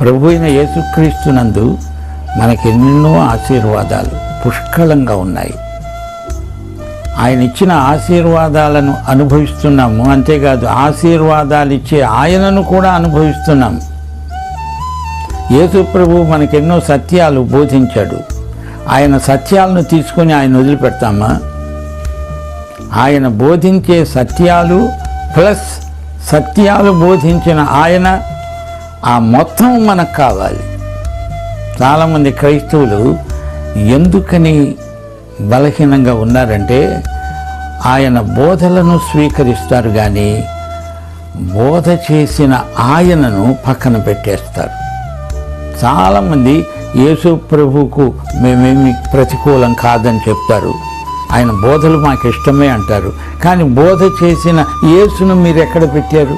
ప్రభు అయిన యేసుక్రీస్తునందు మనకెన్నెన్నో ఆశీర్వాదాలు పుష్కలంగా ఉన్నాయి. ఆయన ఇచ్చిన ఆశీర్వాదాలను అనుభవిస్తున్నాము. అంతేకాదు ఆశీర్వాదాలు ఇచ్చే ఆయనను కూడా అనుభవిస్తున్నాం. యేసు ప్రభు మనకెన్నో సత్యాలు బోధించాడు. ఆయన సత్యాలను తీసుకొని ఆయన వదిలిపెడతామా? ఆయన బోధించే సత్యాలు ప్లస్ సత్యాలు బోధించిన ఆయన, ఆ మొత్తం మనకు కావాలి. చాలామంది క్రైస్తవులు ఎందుకని బలహీనంగా ఉన్నారంటే ఆయన బోధలను స్వీకరిస్తారు కానీ బోధ చేసిన ఆయనను పక్కన పెట్టేస్తారు. చాలామంది యేసు ప్రభువుకు మేమేమి ప్రతికూలం కాదని చెప్తారు, ఆయన బోధలు మాకు ఇష్టమే అంటారు. కానీ బోధ చేసిన యేసును మీరు ఎక్కడ పెట్టారు?